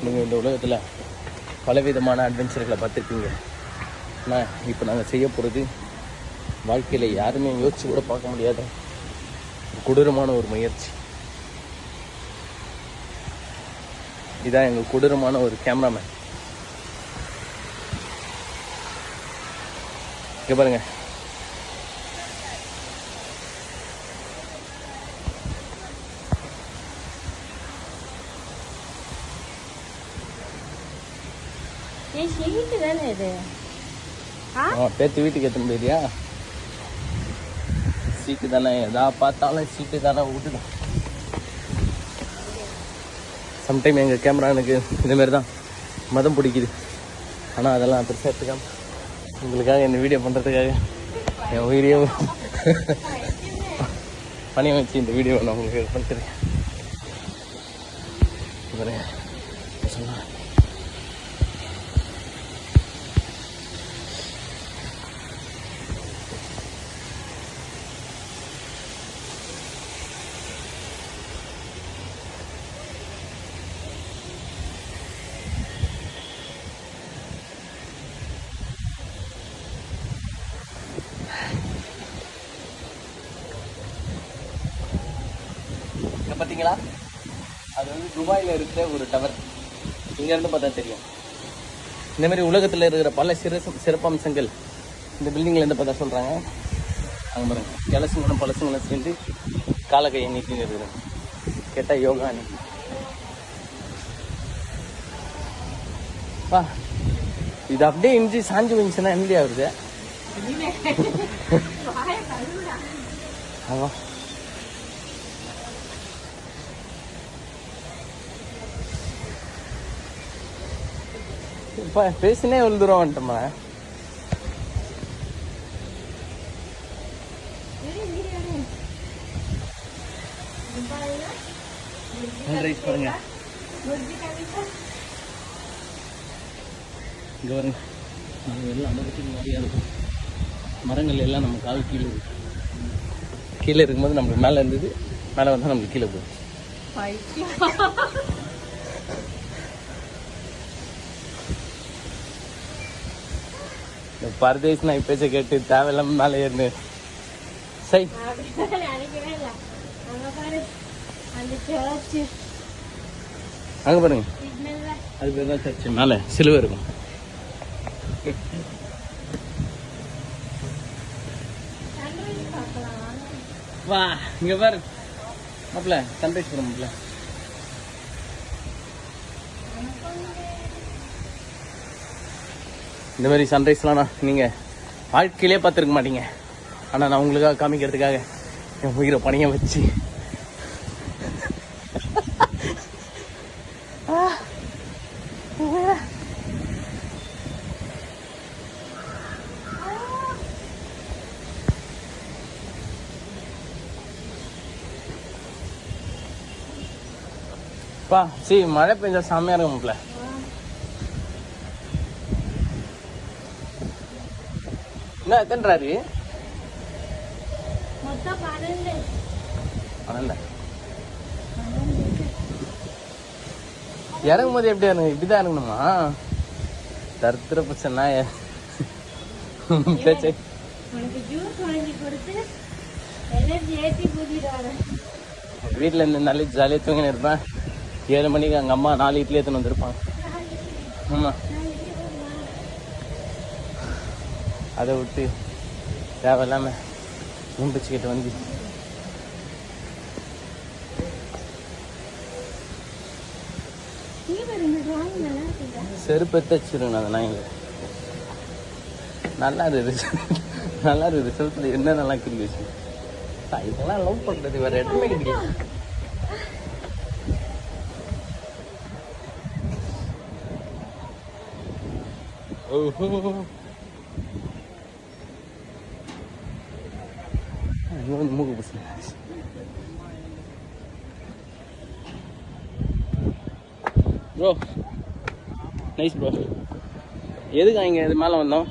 நீங்கள் இந்த உலகத்தில் பலவிதமான அட்வென்ச்சர்களை பார்த்துருப்பீங்க. ஆனால் இப்போ நாங்கள் செய்ய போகிறது வாழ்க்கையில் யாருமே யோசிச்சு கூட பார்க்க முடியாத கொடூரமான ஒரு முயற்சி. இதான் எங்கள் கொடூரமான ஒரு கேமராமேன். இங்கே பாருங்க. பேத்து வீட்டுக்கு எத்தனை போயிரியா? சீட்டு தானே, எதா பார்த்தாலும் சீட்டு தானே விட்டுடும். சம்டைம் எங்கள் கேமரா எனக்கு இதேமாரி தான் மதம் பிடிக்குது. ஆனால் அதெல்லாம் பெருசாக எடுத்துக்காம உங்களுக்காக இந்த வீடியோ பண்ணுறதுக்காக என் உயிரியே பணியை வச்சு இந்த வீடியோ நான் உங்களுக்கு பண்ணிட்டுருக்கேன். சொன்னா பார்த்தீங்களா, அது வந்து துபாயில் இருக்கிற ஒரு டவர். இங்கேருந்து பார்த்தா தெரியும். இந்தமாரி உலகத்தில் இருக்கிற பல சிறப்பம்சங்கள் இந்த பில்டிங்லேருந்து பார்த்தா சொல்கிறாங்க. அங்கே பாருங்க, கிளசுங்களும் பழசுங்களும் சேர்ந்து கால கையை நீட்டின்னு இருக்கிறாங்க. கேட்டால் யோகா நீ வா. இது அப்படியே இஞ்சி சாஞ்சு வந்துச்சுன்னா என்னடி ஆகுது? ஆமாம், இப்போ பேசினே எவ்வளோ தூரம் வந்துட்டோமா? பாருங்க, இங்கே பாருங்க, நாங்கள் எல்லாம் அனுபவத்துக்கு நிறையா இருக்கும். மரங்கள் எல்லாம் நம்ம கால் கீழே இருக்கு. கீழே இருக்கும்போது நம்மளுக்கு மேலே இருந்தது, மேலே வந்தால் நம்மளுக்கு கீழே போகுது. பரதேஷ் நான் பேச்ச கேட்டு தேவையில்லாம மேலே ஏறினு சரி. அங்க பாருங்க, அது பேர் தான் சர்ச்சு. மேலே சிலுவை இருக்கும். வா இங்க பாரு மாப்பிள்ள, சன்ரைஸ் போட மாப்பிள்ள. இந்த மாதிரி சன்ரைஸ்லாம் நீங்கள் வாழ்க்கையிலே பார்த்துருக்க மாட்டீங்க. ஆனால் நான் உங்களுக்காக காமிக்கிறதுக்காக என் உயிரை பணியை வச்சு மழை பெஞ்சா செம்மையா இருக்கும் மாப்பிள்ள. என்ன எத்தன்றாரு? 12. இறங்கும் போது எப்படி இறங்கு? இப்படிதான் இறங்கணுமா? தருத்திர பிரச்சனை பேச்சு. வீட்டில் இருந்து நல்ல ஜாலியாக தூங்கின்னு இருப்பேன். 7 மணிக்கு எங்கள் அம்மா 4 இட்லி எடுத்துன்னு வந்துருப்பாங்க. ஆமாம், அதை விட்டு தேவையில்லாமல் மும்பிச்சுக்கிட்டு வந்து செருப்பு எடுத்து வச்சிருங்க. அந்த நாய்ங்க நல்லா இருக்குது, நல்லா இருக்குது. ரிசல்ட்ல என்ன நல்லா கிரிக்கி வச்சு இதெல்லாம் லவ் பண்ணுறது வேறு இடமே கிடையாது. ஓஹோ, மூக்கு பசங்க ப்ரோ. Nice bro. எதுக்கு இங்கே இது மேலே வந்தோம்?